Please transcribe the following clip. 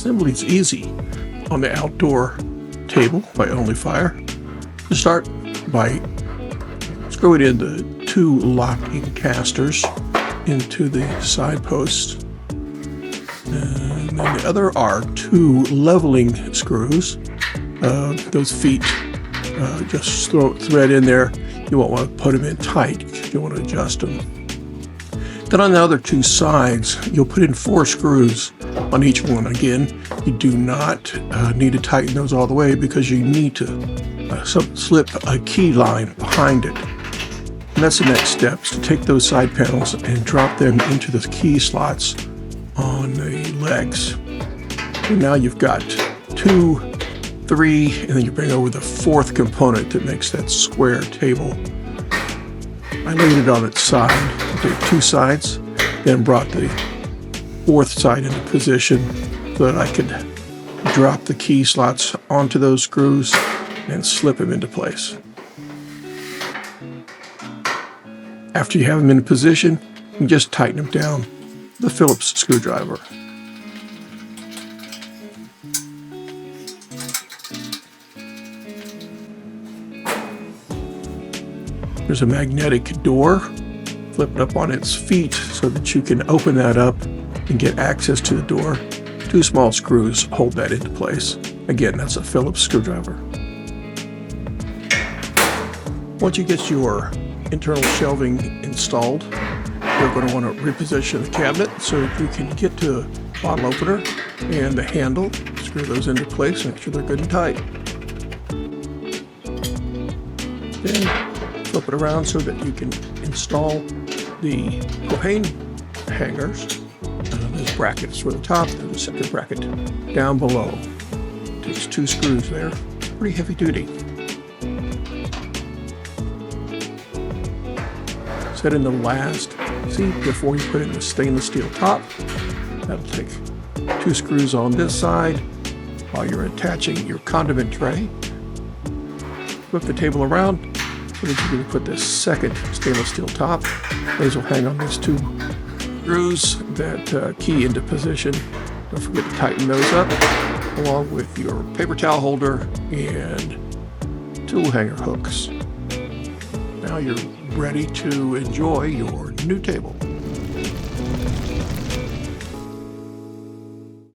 Assembly is easy on the outdoor table by Only Fire. To start by screwing in the 2 locking casters into the side posts. And then the other are 2 leveling screws. Those feet, just throw thread in there. You won't want to put them in tight. You want to adjust them. Then on the other 2 sides, you'll put in 4 screws on each one. Again, you do not need to tighten those all the way because you need to slip a key line behind it. And that's the next step, is to take those side panels and drop them into the key slots on the legs. And now you've got 2, 3, and then you bring over the 4th component that makes that square table. I laid it on its side, did 2 sides, then brought the 4th side into position so that I could drop the key slots onto those screws and slip them into place. After you have them in position, you just tighten them down with the Phillips screwdriver. There's a magnetic door flipped up on its feet so that you can open that up and get access to the door. 2 small screws hold that into place. Again, that's a Phillips screwdriver. Once you get your internal shelving installed, you're going to want to reposition the cabinet so that you can get to the bottle opener and the handle. Screw those into place, make sure they're good and tight. Then flip it around so that you can install the propane hangers. There's brackets for the top, and the second bracket down below. Takes 2 screws there. Pretty heavy duty. Set in the last seat before you put in the stainless steel top. That'll take 2 screws on this side while you're attaching your condiment tray. Flip the table around so that you can put this second stainless steel top. Those will hang on these 2 screws that key into position. Don't forget to tighten those up, along with your paper towel holder and tool hanger hooks. Now you're ready to enjoy your new table.